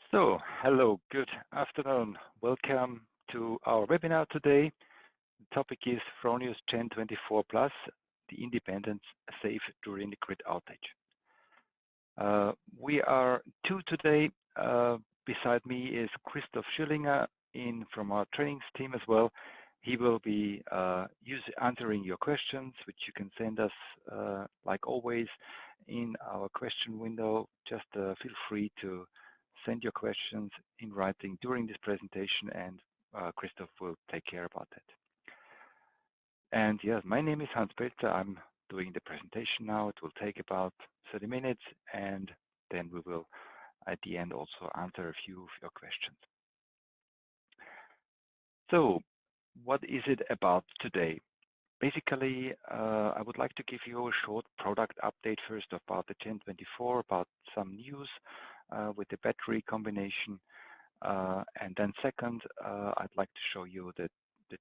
So, hello, good afternoon. Welcome to our webinar today. The topic is Fronius GEN24 Plus, the independence safe during the grid outage. We are two today. Beside me is Christoph Schillinger from our trainings team as well. He will be answering your questions, which you can send us, like always, in our question window. Just feel free to send your questions in writing during this presentation, and Christoph will take care about that. And yes, my name is Hans Peter. I'm doing the presentation now. It will take about 30 minutes, and then we will, at the end, also answer a few of your questions. So, what is it about today? Basically, I would like to give you a short product update first about the GEN24, about some news with the battery combination. And then second, I'd like to show you the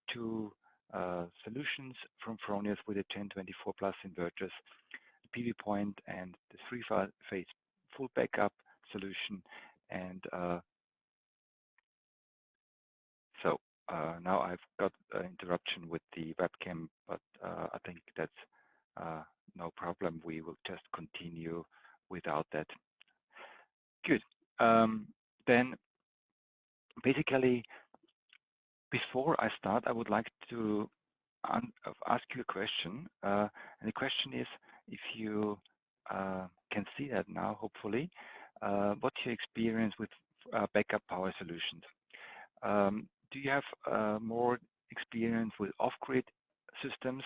two solutions from Fronius with the GEN24 Plus inverters, the PV point and the three-phase full backup solution. And so now I've got an interruption with the webcam, but I think that's no problem. We will just continue without that. Good. Then basically, before I start, I would like to ask you a question. And the question is, if you can see that now, hopefully, what's your experience with backup power solutions? Do you have more experience with off-grid systems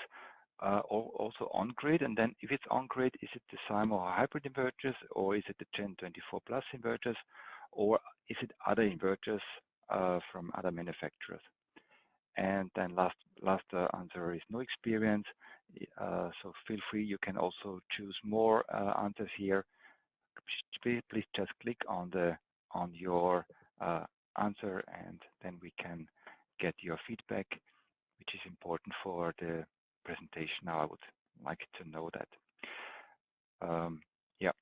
or also on-grid? And then if it's on-grid, is it the SIMO or hybrid inverters, or is it the GEN24 Plus inverters, or is it other inverters from other manufacturers? And then last answer is no experience. So feel free, you can also choose more answers here. Please just click on your answer, and then we can get your feedback, which is important for the presentation. Now I would like to know that. Yeah,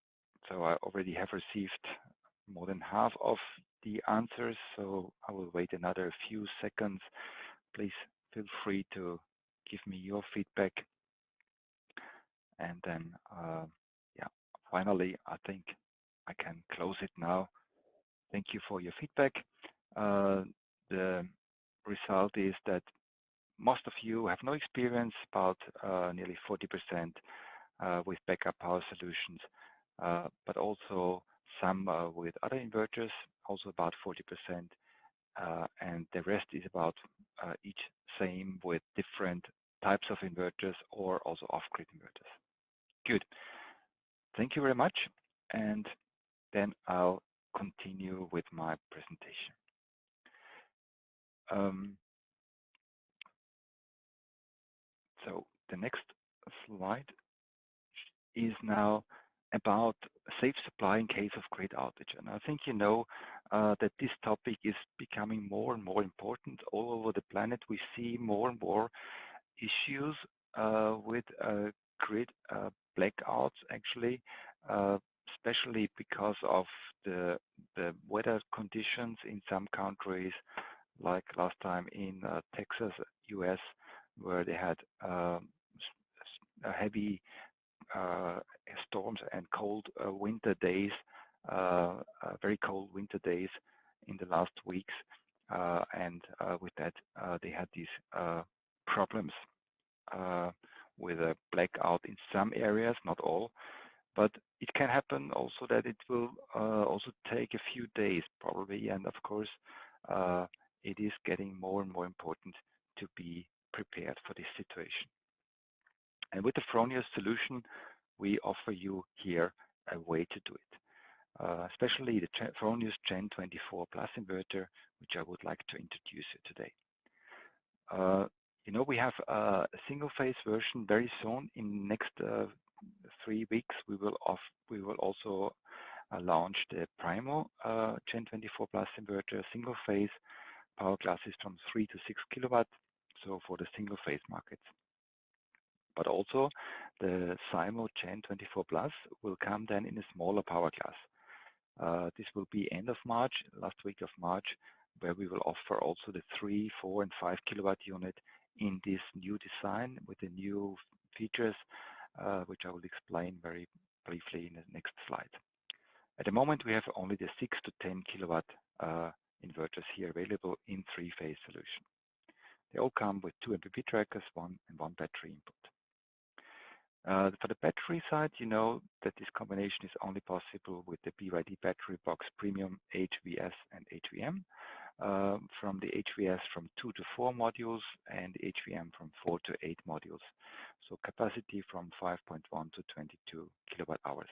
so I already have received more than half of the answers, so I will wait another few seconds. Please feel free to give me your feedback. And then, yeah, finally, I think I can close it now. Thank you for your feedback. The result is that most of you have no experience, about nearly 40% with backup power solutions, but also some with other inverters, also about 40%. And the rest is about each same with different types of inverters or also off-grid inverters. Good. Thank you very much. And then I'll continue with my presentation. So the next slide is now about safe supply in case of grid outage. And I think you know that this topic is becoming more and more important all over the planet. We see more and more issues with grid blackouts, actually, especially because of the weather conditions in some countries, like last time in Texas, US, where they had heavy storms and cold winter days, very cold winter days in the last weeks. And with that, they had these problems with a blackout in some areas, not all. But it can happen also that it will also take a few days probably. And of course, it is getting more and more important to be prepared for this situation. And with the Fronius solution, we offer you here a way to do it, especially the Fronius GEN24 Plus inverter, which I would like to introduce you today. You know, we have a single-phase version very soon. In next 3 weeks, we will also launch the Primo GEN24 Plus inverter, single-phase power classes from 3 to 6 kilowatt, so for the single-phase markets. But also the SIMO GEN24 Plus will come then in a smaller power class. This will be end of March, last week of March, where we will offer also the 3, 4, and 5 kilowatt unit in this new design with the new features, which I will explain very briefly in the next slide. At the moment, we have only the 6 to 10 kilowatt inverters here available in 3-phase solution. They all come with 2 MPP trackers, one battery input. For the battery side, you know that this combination is only possible with the BYD battery box premium HVS and HVM. From the HVS from 2 to 4 modules and HVM from 4 to 8 modules. So capacity from 5.1 to 22 kilowatt hours.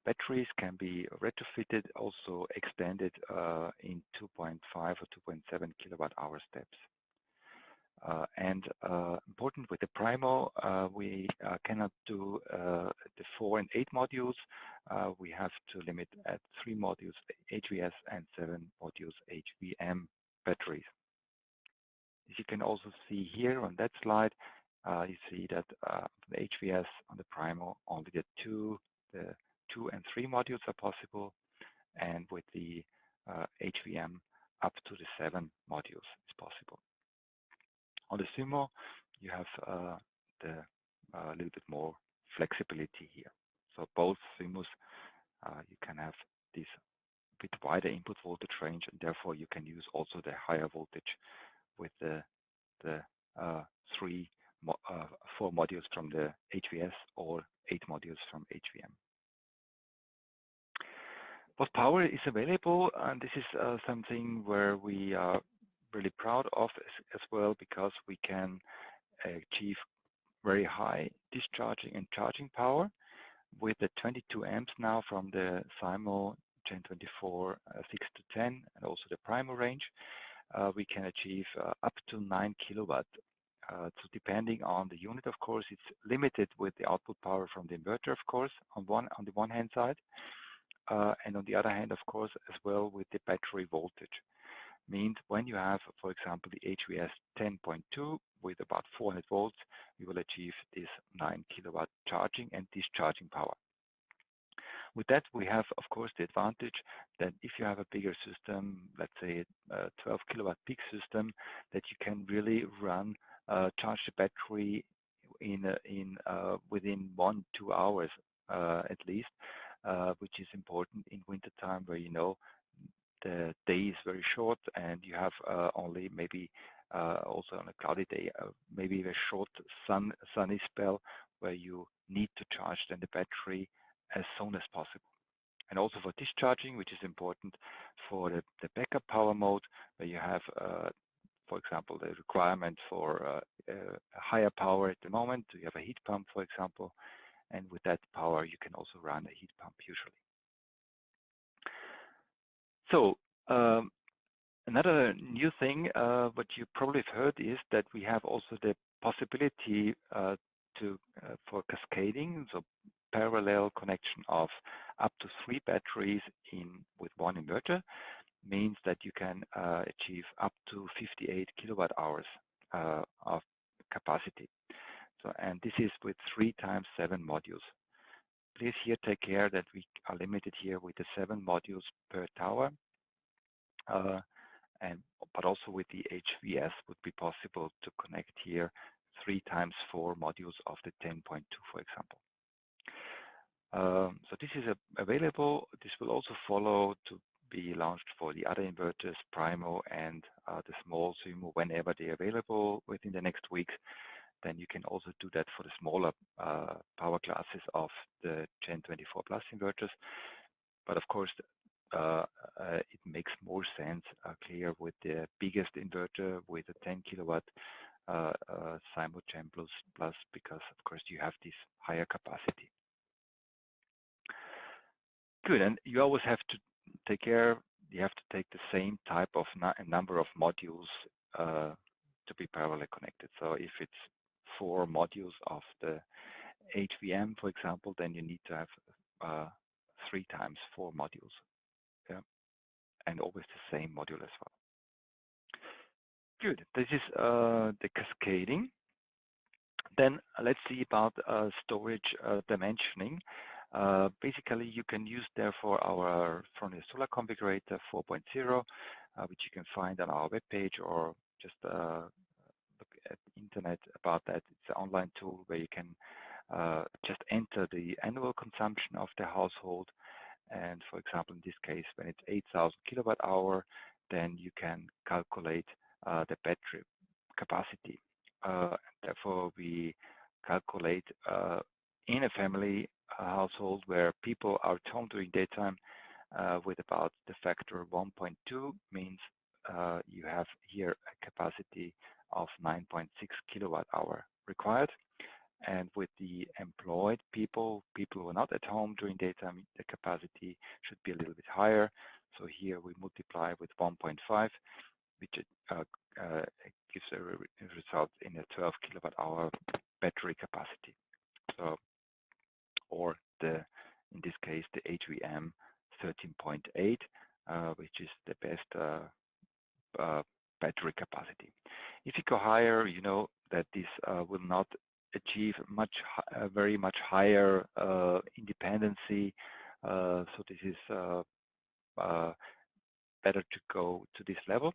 Batteries can be retrofitted, also extended in 2.5 or 2.7 kilowatt hour steps. Important with the Primo, we cannot do the 4 and 8 modules. We have to limit at 3 modules HVS and 7 modules HVM batteries. As you can also see here on that slide, you see that the HVS on the Primo, only the 2 and 3 modules are possible, and with the HVM up to the 7 modules is possible. On the Sumo, you have the little bit more flexibility here. So both Sumos, you can have this bit wider input voltage range, and therefore you can use also the higher voltage with the 4 modules from the HVS or 8 modules from HVM. What power is available, and this is something where we are really proud of as well, because we can achieve very high discharging and charging power with the 22 amps now from the Simo GEN24 6 to 10 and also the Primo range. We can achieve up to 9 kilowatt. So depending on the unit, of course, it's limited with the output power from the inverter, of course, on the one hand side, and on the other hand, of course, as well with the battery voltage. Means when you have, for example, the HVS 10.2 with about 400 volts, you will achieve this 9 kilowatt charging and discharging power. With that, we have, of course, the advantage that if you have a bigger system, let's say a 12 kilowatt peak system, that you can really run, charge the battery within 1-2 hours at least, which is important in winter time, where you know the day is very short and you have only maybe also on a cloudy day, maybe a short sunny spell where you need to charge then the battery as soon as possible. And also for discharging, which is important for the backup power mode, where you have, for example, the requirement for higher power at the moment. You have a heat pump, for example, and with that power, you can also run a heat pump usually. So another new thing, what you probably have heard, is that we have also the possibility for cascading, so parallel connection of up to 3 batteries with 1 inverter, means that you can achieve up to 58 kilowatt hours of capacity. So, and this is with 3 times 7 modules. Please here take care that we are limited here with the 7 modules per tower, but also with the HVS would be possible to connect here 3 times 4 modules of the 10.2, for example. So this is available. This will also follow to be launched for the other inverters, Primo and the small Sumo, whenever they're available within the next weeks. Then you can also do that for the smaller power classes of the GEN24 Plus inverters. But of course, it makes more sense clear with the biggest inverter with a 10 kilowatt Simo Gen Plus, because of course you have this higher capacity. Good, and you always have to take care, you have to take the same type of number of modules to be parallel connected. So if it's 4 modules of the HVM, for example, then you need to have 3 times 4 modules, yeah, and always the same module as well. Good, this is the cascading. Then let's see about storage dimensioning. Basically, you can use therefore our Fronius Solar Configurator 4.0, which you can find on our webpage, or just look at the internet about that. It's an online tool where you can just enter the annual consumption of the household. And for example, in this case, when it's 8,000 kilowatt hour, then you can calculate the battery capacity. Therefore, we calculate in a family household where people are at home during daytime with about the factor 1.2, means you have here a capacity of 9.6 kilowatt hour required. And with the employed people who are not at home during daytime, the capacity should be a little bit higher. So here we multiply with 1.5, which gives a result in a 12 kilowatt hour battery capacity. So, or in this case, the HVM 13.8, which is the best battery capacity. If you go higher, you know that this will not achieve very much higher independency. So this is better to go to this level.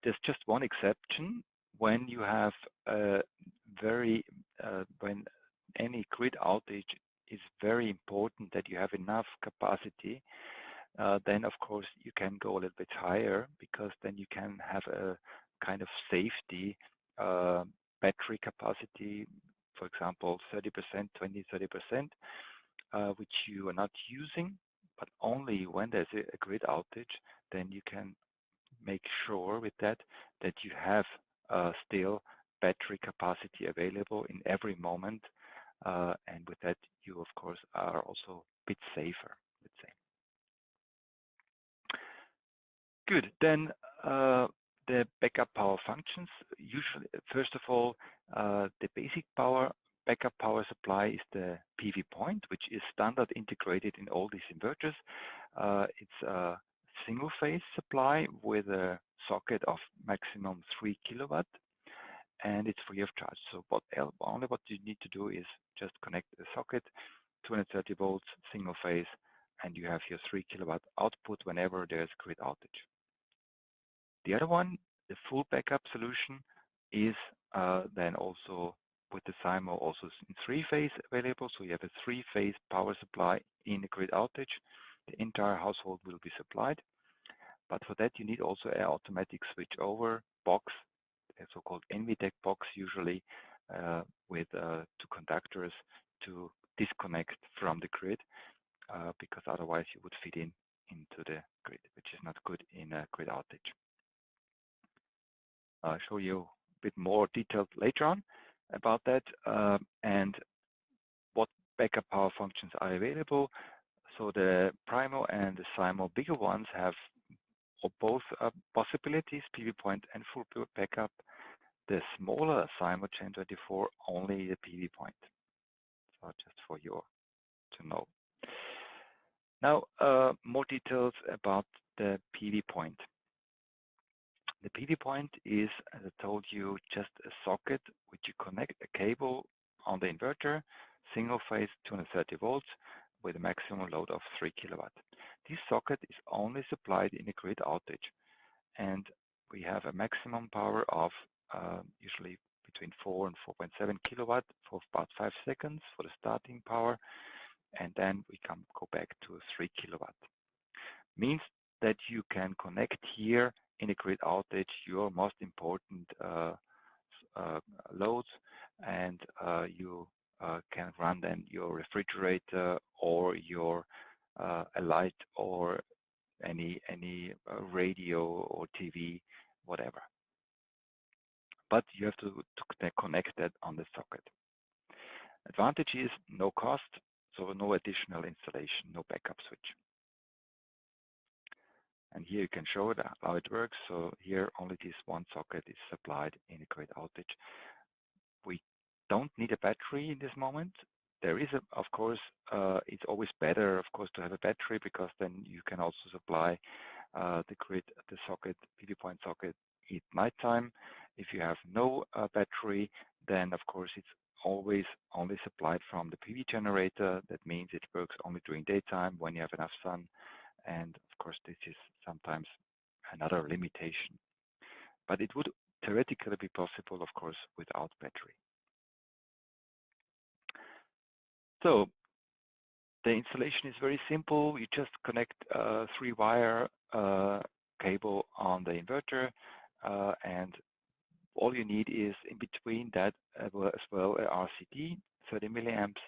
There's just one exception when you have when any grid outage is very important that you have enough capacity. Then of course you can go a little bit higher, because then you can have a kind of safety battery capacity, for example 30%, 20-30%, which you are not using, but only when there's a grid outage, then you can make sure with that you have still battery capacity available in every moment, and with that you of course are also a bit safer, let's say. Good. Then the backup power functions. Usually, first of all, the basic backup power supply is the PV point, which is standard integrated in all these inverters. It's a single phase supply with a socket of maximum 3 kilowatt, and it's free of charge. So only what you need to do is just connect the socket, 230 volts, single phase, and you have your 3 kilowatt output whenever there's grid outage. The other one, the full backup solution, is then also with the SIMO also in 3-phase available. So you have a 3-phase power supply in a grid outage. The entire household will be supplied. But for that, you need also an automatic switchover box, a so-called NVDEC box, usually with 2 conductors to disconnect from the grid, because otherwise you would feed into the grid, which is not good in a grid outage. I'll show you a bit more detailed later on about that, and what backup power functions are available. So the Primo and the SIMO bigger ones have both possibilities, PV point and full backup. The smaller SIMO GEN24 only the PV point. So just for you to know. Now more details about the PV point. The PV point is, as I told you, just a socket which you connect a cable on the inverter, single phase 230 volts with a maximum load of 3 kilowatt. This socket is only supplied in a grid outage, and we have a maximum power of usually between 4 and 4.7 kilowatt for about 5 seconds for the starting power, and then we go back to 3 kilowatt. Means that you can connect here in a grid outage your most important loads, and you can run then your refrigerator or your a light or any radio or TV, whatever. But you have to connect that on the socket. Advantage is no cost, so no additional installation, no backup switch. And here you can show it, how it works. So here only this one socket is supplied in a grid outage. We don't need a battery in this moment. There is, of course, it's always better, of course, to have a battery, because then you can also supply the grid, the socket, PV point socket at nighttime. If you have no battery, then of course it's always only supplied from the PV generator. That means it works only during daytime when you have enough sun. And of course, this is sometimes another limitation. But it would theoretically be possible, of course, without battery. So the installation is very simple. You just connect a 3-wire cable on the inverter, and all you need is in between that as well a RCD, 30 milliamps,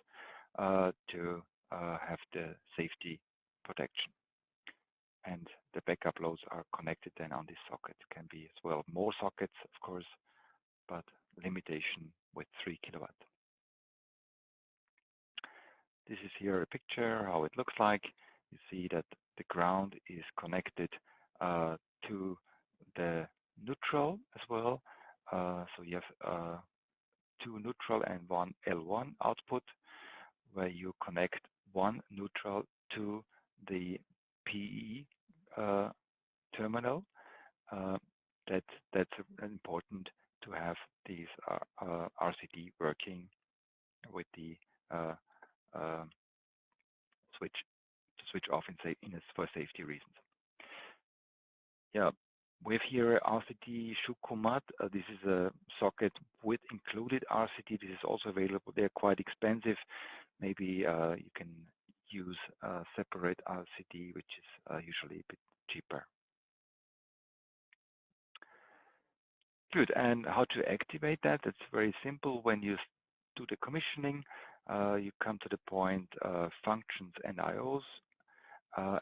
to have the safety protection. And the backup loads are connected then on this socket. Can be as well more sockets, of course, but limitation with 3 kilowatt. This is here a picture how it looks like. You see that the ground is connected to the neutral as well. So you have 2 neutral and 1 L1 output, where you connect 1 neutral to the PE terminal. That's important to have these RCD working with the switch off for safety reasons. Yeah, we have here RCD Shukumat. This is a socket with included RCD. This is also available. They're quite expensive. Maybe you can use a separate RCD, which is usually a bit cheaper. Good. And how to activate that? That's very simple. When you do the commissioning, you come to the point functions and IOs.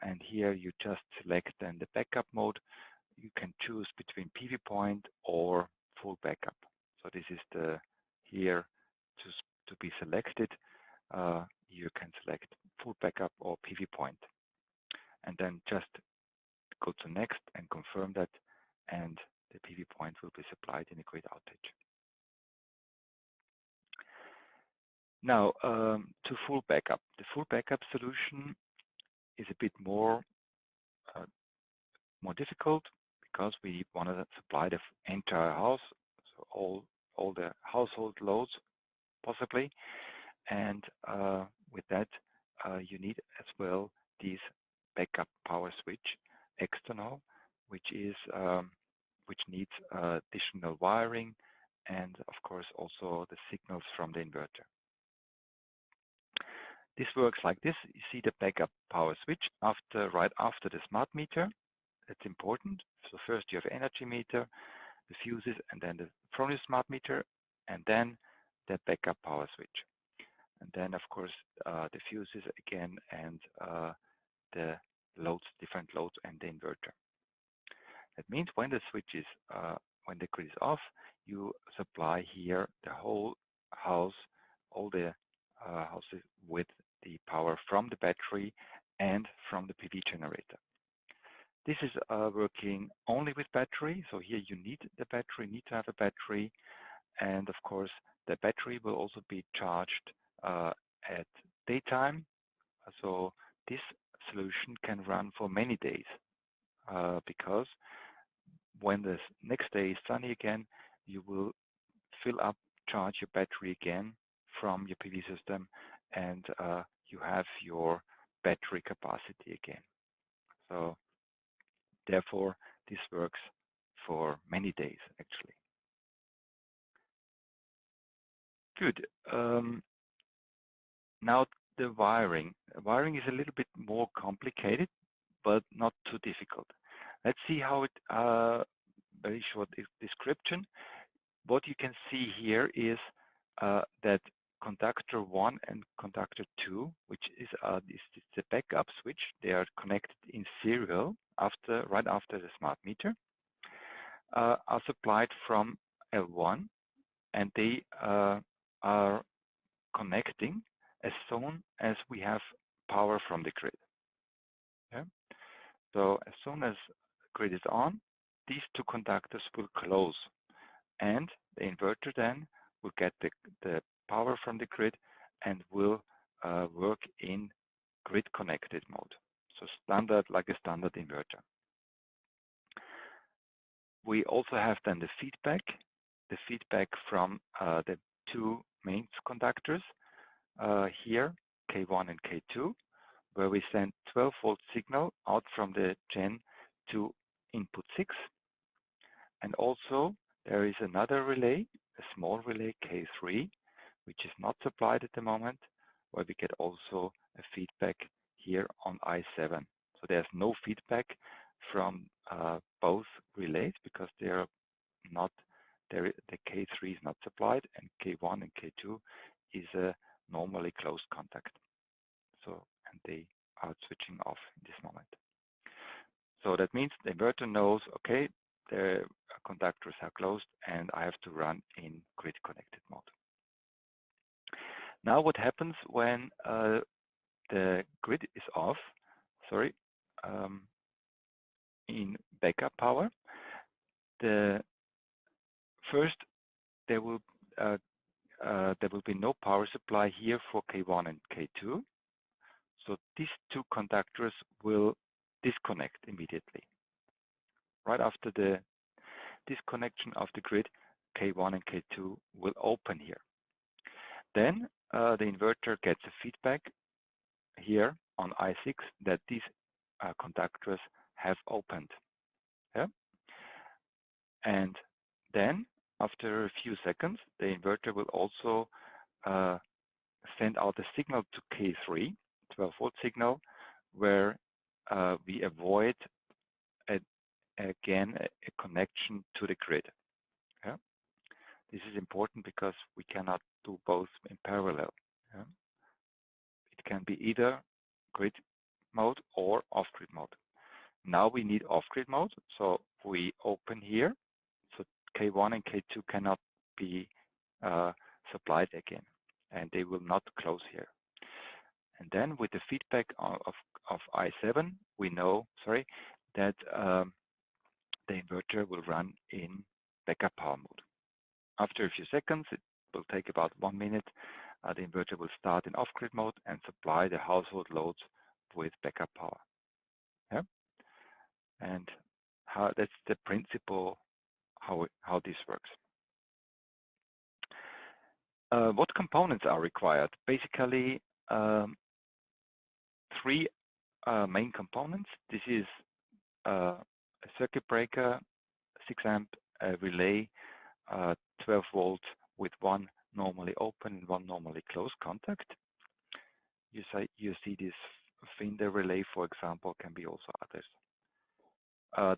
And here you just select then the backup mode. You can choose between PV point or full backup. So this is the here to be selected. You can select full backup or PV point, and then just go to next and confirm that, and the PV point will be supplied in a grid outage. Now to full backup. The full backup solution is a bit more difficult because we want to supply the entire house, so all the household loads possibly, and with that you need as well this backup power switch external, which needs additional wiring and of course also the signals from the inverter. This works like this. You see the backup power switch right after the smart meter. That's important. So first you have energy meter, the fuses, and then the Fronius smart meter, and then the backup power switch. And then of course the fuses again, and the loads, different loads, and the inverter. That means when the switch is, when the grid is off, you supply here the whole house, all the houses with the power from the battery and from the PV generator. This is working only with battery. So here you need the battery, need to have a battery. And of course, the battery will also be charged at daytime. So this solution can run for many days because when the next day is sunny again, you will fill up, charge your battery again from your PV system, and you have your battery capacity again. So therefore, this works for many days actually. Good. Now the wiring. Wiring is a little bit more complicated, but not too difficult. Let's see how it, very short description. What you can see here is that conductor 1 and conductor 2, which is the backup switch, they are connected in serial right after the smart meter, are supplied from L1, and they are connecting as soon as we have power from the grid. Yeah? So as soon as the grid is on, these two conductors will close, and the inverter then will get the power from the grid and will work in grid connected mode. So standard, like a standard inverter. We also have then the feedback from the two mains conductors here, K1 and K2, where we send 12-volt signal out from the Gen to input 6. And also there is another relay, a small relay K3, which is not supplied at the moment, where we get also a feedback here on I7. So there's no feedback from both relays because they are not there. The K3 is not supplied, and K1 and K2 is a normally closed contact. So, and they are switching off in this moment. So that means the inverter knows, okay, the conductors are closed and I have to run in grid connected mode. Now what happens when the grid is off, in backup power? First, there will be no power supply here for K1 and K2. So these two conductors will disconnect immediately. Right after the disconnection of the grid, K1 and K2 will open here. Then the inverter gets a feedback here on I6 that these conductors have opened. Yeah? And then after a few seconds, the inverter will also send out a signal to K3, 12-volt signal, where we avoid again a connection to the grid. Yeah? This is important because we cannot do both in parallel. Yeah? It can be either grid mode or off-grid mode. Now we need off-grid mode, so we open here. So K1 and K2 cannot be supplied again, and they will not close here. And then with the feedback of I7, we know, that the inverter will run in backup power mode. After a few seconds, it will take about 1 minute, the inverter will start in off-grid mode and supply the household loads with backup power. Yeah? And that's the principle how this works. What components are required? Basically, 3 main components. This is a circuit breaker, 6 amp, a relay, 12 volts with 1 normally open and 1 normally closed contact. You see this Finder relay, for example, can be also others.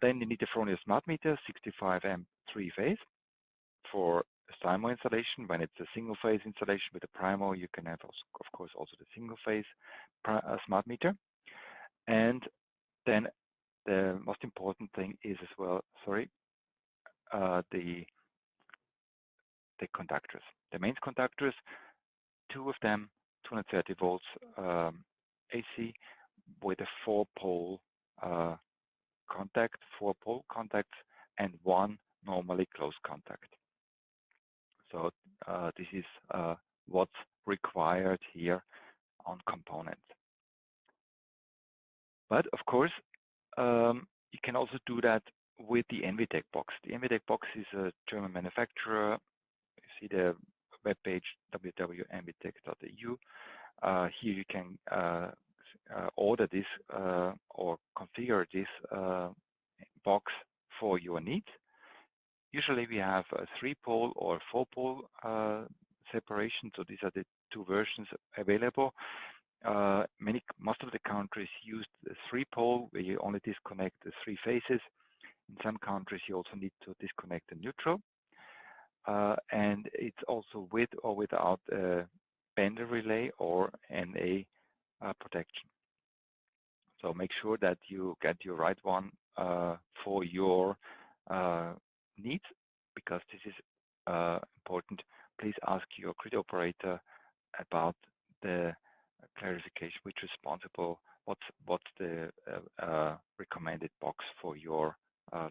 Then you need a Fronius smart meter, 65 amp 3-phase for a SIMO installation. When it's a single-phase installation with a Primo, you can have, also, of course, also the single-phase smart meter. And then the most important thing is as well, the conductors. The mains conductors, 2 of them, 230 volts AC with a 4-pole contact, 4-pole contacts, and 1 normally closed contact. So this is what's required here on components. But of course, you can also do that with the NVTech box. The NVTech box is a German manufacturer. You see the webpage www.nvtech.eu. Here you can order this or configure this box for your needs. Usually we have a 3-pole or 4-pole separation, so these are the 2 versions available. Most of the countries use the 3-pole, where you only disconnect the 3 phases. In some countries you also need to disconnect the neutral. And it's also with or without a bender relay or NA protection. So make sure that you get your right one for your needs, because this is important. Please ask your grid operator about the clarification, which is responsible, what's the recommended box for your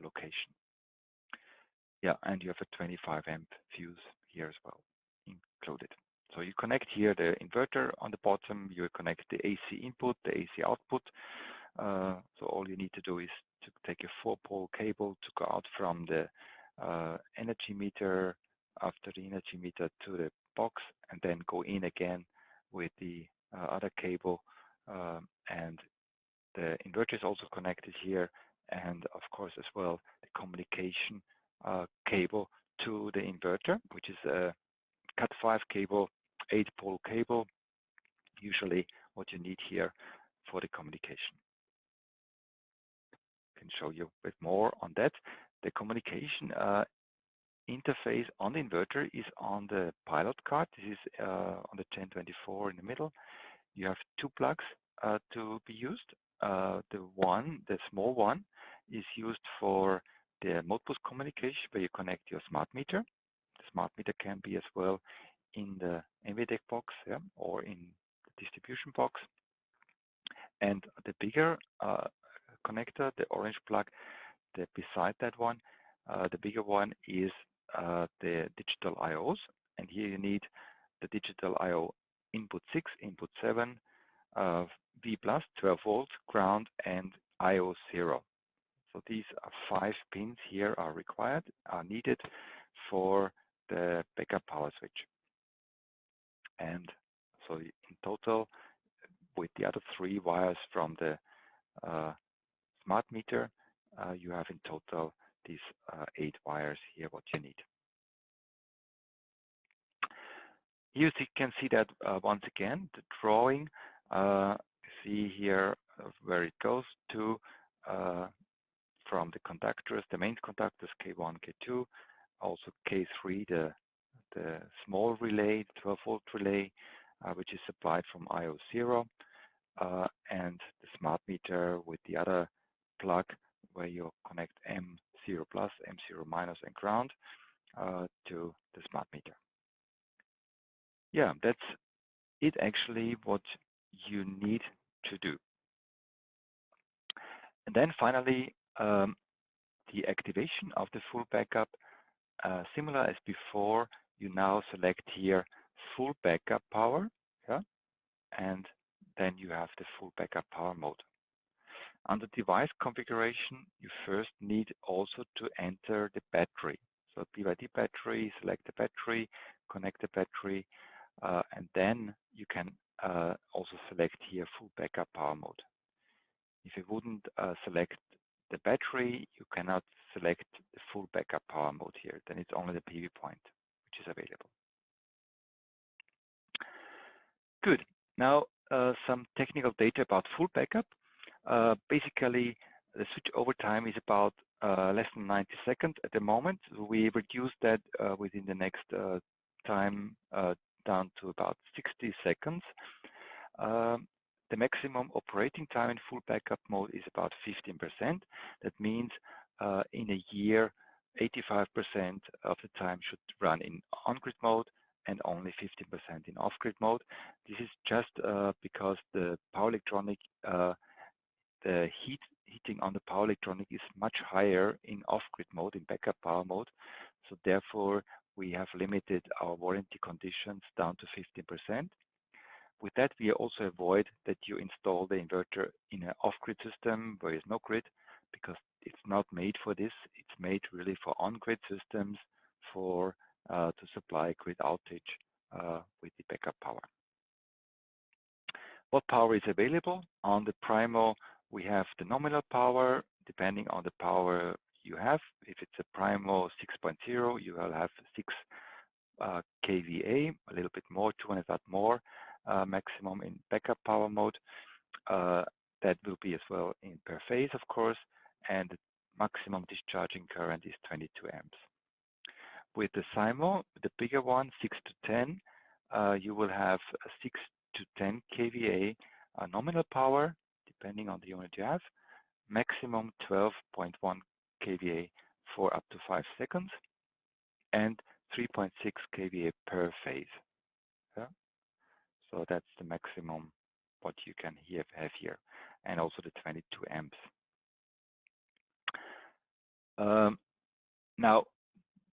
location. Yeah, and you have a 25 amp fuse here as well included. So you connect here the inverter on the bottom, you connect the AC input, the AC output. So all you need to do is to take a 4-pole cable to go out from the energy meter after the energy meter to the box and then go in again with the other cable. And the inverter is also connected here, and of course as well the communication cable to the inverter, which is a Cat5 cable, 8-pole cable, usually what you need here for the communication. I can show you a bit more on that. The communication interface on the inverter is on the pilot card. This is on the GEN24 in the middle. You have two plugs to be used. The small one, is used for the Modbus communication, where you connect your smart meter. The smart meter can be as well in the NVDEC box, yeah, or in the distribution box. And the bigger connector, the orange plug, beside that one, the bigger one is the digital IOs. And here you need the digital IO input 6, input 7, V plus 12 volts, ground, and IO 0. So these are 5 pins here are required, are needed for the backup power switch. And so in total, with the other 3 wires from the smart meter, you have in total these 8 wires here, what you need. You can see that once again, the drawing, see here where it goes to from the conductors, the main conductors, K1, K2, also K3, the small relay, 12-volt relay, which is supplied from IO0, and the smart meter with the other plug where you connect M0 plus, M0 minus, and ground to the smart meter. Yeah, that's it actually what you need to do. And then finally, the activation of the full backup, similar as before, you now select here full backup power, yeah, and then you have the full backup power mode. Under device configuration, you first need also to enter the battery. So BYD battery, select the battery, connect the battery, and then you can also select here full backup power mode. If you wouldn't select the battery, you cannot select the full backup power mode here. Then it's only the PV point which is available. Good. Now some technical data about full backup. Basically, the switch over time is about less than 90 seconds at the moment. We reduce that within the next time down to about 60 seconds. The maximum operating time in full backup mode is about 15%. That means in a year, 85% of the time should run in on-grid mode and only 15% in off-grid mode. This is just because the power electronic, the heating on the power electronic is much higher in off-grid mode, in backup power mode. So therefore, we have limited our warranty conditions down to 15%. With that, we also avoid that you install the inverter in an off-grid system where there is no grid, because it's not made for this. It's made really for on-grid systems for to supply grid outage with the backup power. What power is available? On the Primo, we have the nominal power, depending on the power you have. If it's a Primo 6.0, you will have 6 kVA, a little bit more, 200 watt more, maximum in backup power mode. That will be as well in per phase, of course, and the maximum discharging current is 22 amps. With the SIMO, the bigger one, 6 to 10, you will have a 6 to 10 kVA nominal power, depending on the unit you have, maximum 12.1 kVA for up to 5 seconds, and 3.6 kVA per phase. Yeah? So that's the maximum what you can have here, and also the 22 amps. Now,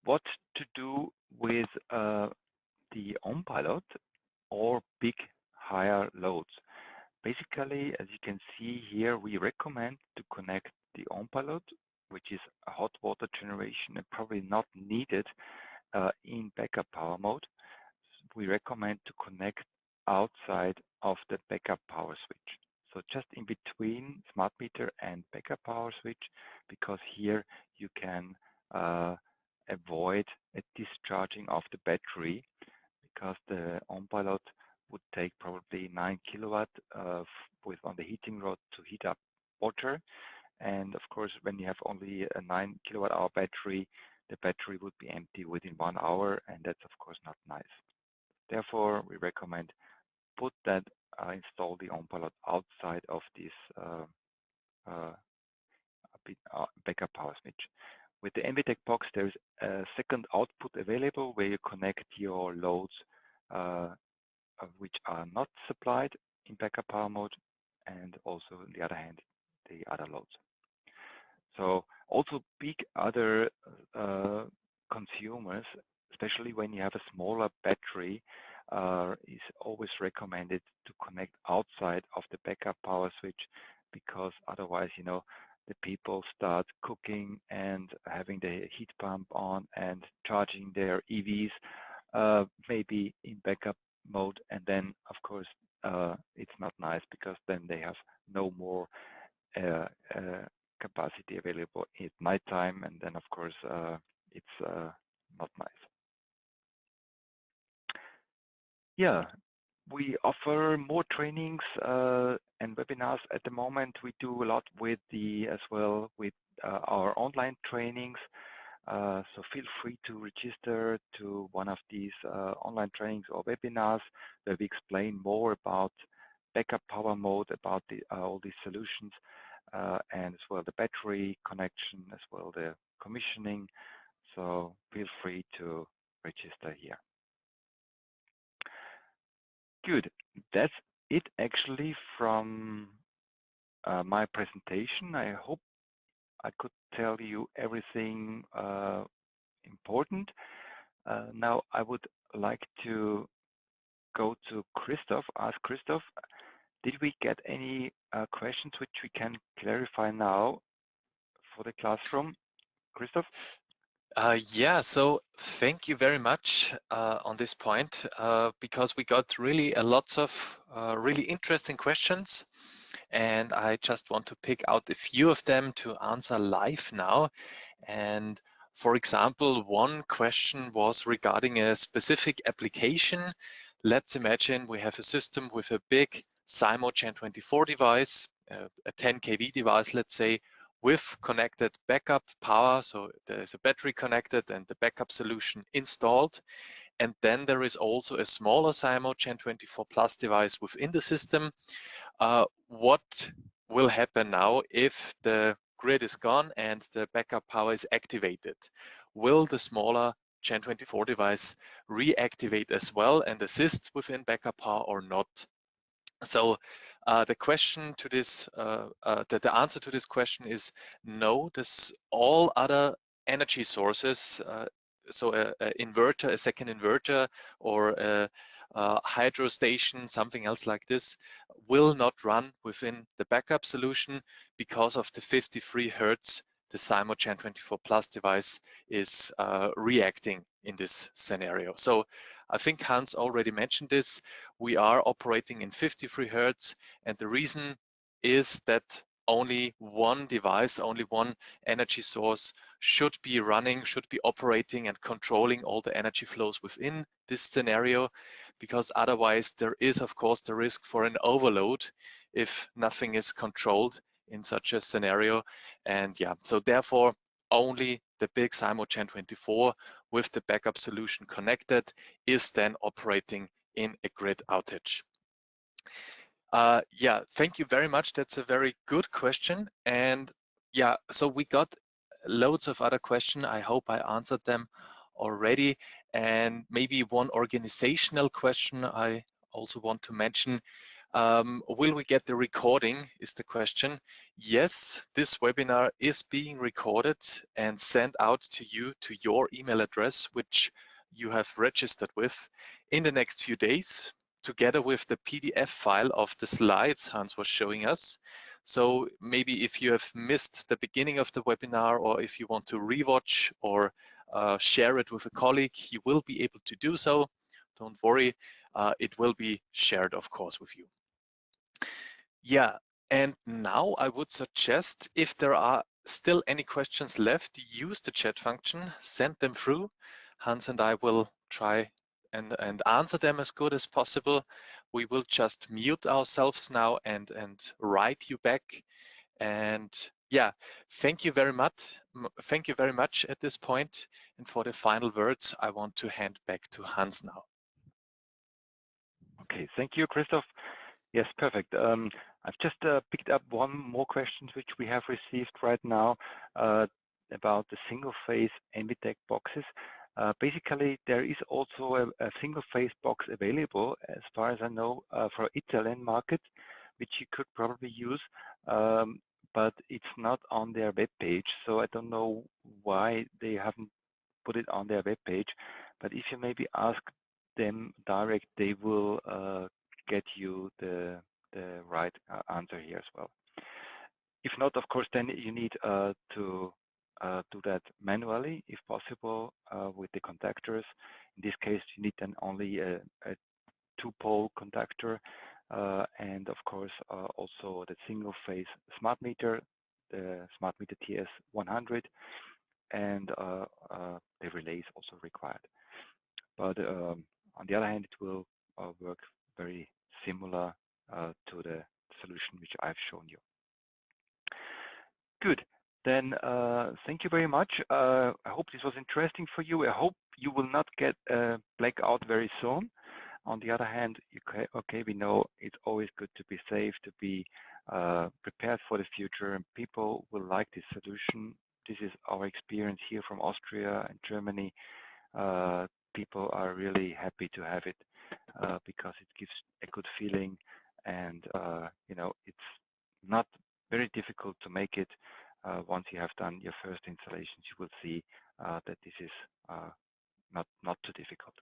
what to do with the on-pilot or big higher loads? Basically, as you can see here, we recommend to connect the on-pilot, which is a hot water generation and probably not needed in backup power mode, we recommend to connect outside of the backup power switch. So just in between smart meter and backup power switch, because here you can avoid a discharging of the battery, because the on-pilot would take probably 9 kilowatt with on the heating rod to heat up water. And of course, when you have only a 9 kilowatt hour battery, the battery would be empty within 1 hour, and that's of course not nice. Therefore, we recommend put that install the on-pilot outside of this backup power switch. With the NVTech box, there is a second output available where you connect your loads which are not supplied in backup power mode, and also on the other hand, the other loads. So also big other consumers, especially when you have a smaller battery, is always recommended to connect outside of the backup power switch, because otherwise, you know, the people start cooking and having the heat pump on and charging their EVs, maybe in backup mode, and then of course it's not nice, because then they have no more capacity available at night time, and then of course it's not nice. Yeah, we offer more trainings and webinars at the moment. We do a lot with as well with our online trainings. So feel free to register to one of these online trainings or webinars where we explain more about backup power mode, about all these solutions, and as well the battery connection, as well the commissioning. So feel free to register here. Good. That's it actually from my presentation. I hope I could tell you everything important. Now I would like to go to Christoph, ask Christoph, did we get any questions which we can clarify now for the classroom? Christoph? Yeah, so thank you very much on this point, because we got really a lots of really interesting questions, and I just want to pick out a few of them to answer live now. And for example, one question was regarding a specific application. Let's imagine we have a system with a big SIMO GEN24 device, a 10 kV device, let's say, with connected backup power. So there's a battery connected and the backup solution installed. And then there is also a smaller SIMO GEN24 Plus device within the system. What will happen now if the grid is gone and the backup power is activated? Will the smaller GEN24 device reactivate as well and assist within backup power or not? So the question to this, the answer to this question is no. This all other energy sources, so a inverter, a second inverter, or a hydro station, something else like this, will not run within the backup solution because of the 53 Hertz the SIMO GEN24 Plus device is reacting in this scenario. So I think Hans already mentioned this. We are operating in 53 Hertz, and the reason is that only one device, only one energy source should be running, should be operating and controlling all the energy flows within this scenario, because otherwise there is, of course, the risk for an overload if nothing is controlled in such a scenario. And yeah, so therefore only the big SIMO GEN24 with the backup solution connected is then operating in a grid outage. Yeah, thank you very much. That's a very good question. And yeah, so we got loads of other questions. I hope I answered them already. And maybe one organizational question I also want to mention. Will we get the recording is the question. Yes, this webinar is being recorded and sent out to you to your email address, which you have registered with, in the next few days, together with the PDF file of the slides Hans was showing us. So maybe if you have missed the beginning of the webinar, or if you want to rewatch or share it with a colleague, you will be able to do so. Don't worry, it will be shared, of course, with you. Yeah, and now I would suggest, if there are still any questions left, use the chat function, send them through. Hans and I will try and answer them as good as possible. We will just mute ourselves now and write you back. And yeah, thank you very much. Thank you very much at this point. And for the final words, I want to hand back to Hans now. Okay, thank you, Christoph. Yes, perfect. I've just picked up one more question which we have received right now about the single-phase ENVITEC boxes. Basically, there is also a single-phase box available, as far as I know, for Italian market, which you could probably use, but it's not on their web page. So I don't know why they haven't put it on their web page. But if you maybe ask them direct, they will get you the right answer here as well. If not, of course, then you need to do that manually, if possible, with the contactors. In this case, you need then only a two-pole contactor, and of course also the single-phase smart meter, the smart meter TS100, and the relay is also required. But on the other hand, it will work very similar to the solution which I've shown you. Good. Then thank you very much. I hope this was interesting for you. I hope you will not get a blackout very soon. On the other hand, okay, we know it's always good to be safe, to be prepared for the future, and people will like this solution. This is our experience here from Austria and Germany. People are really happy to have it because it gives a good feeling, and you know, it's not very difficult to make it. Once you have done your first installations, you will see that this is not too difficult.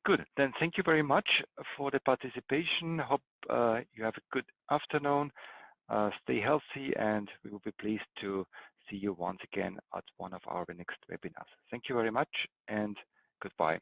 Good. Then thank you very much for the participation. Hope you have a good afternoon. Stay healthy, and we will be pleased to see you once again at one of our next webinars. Thank you very much, and goodbye.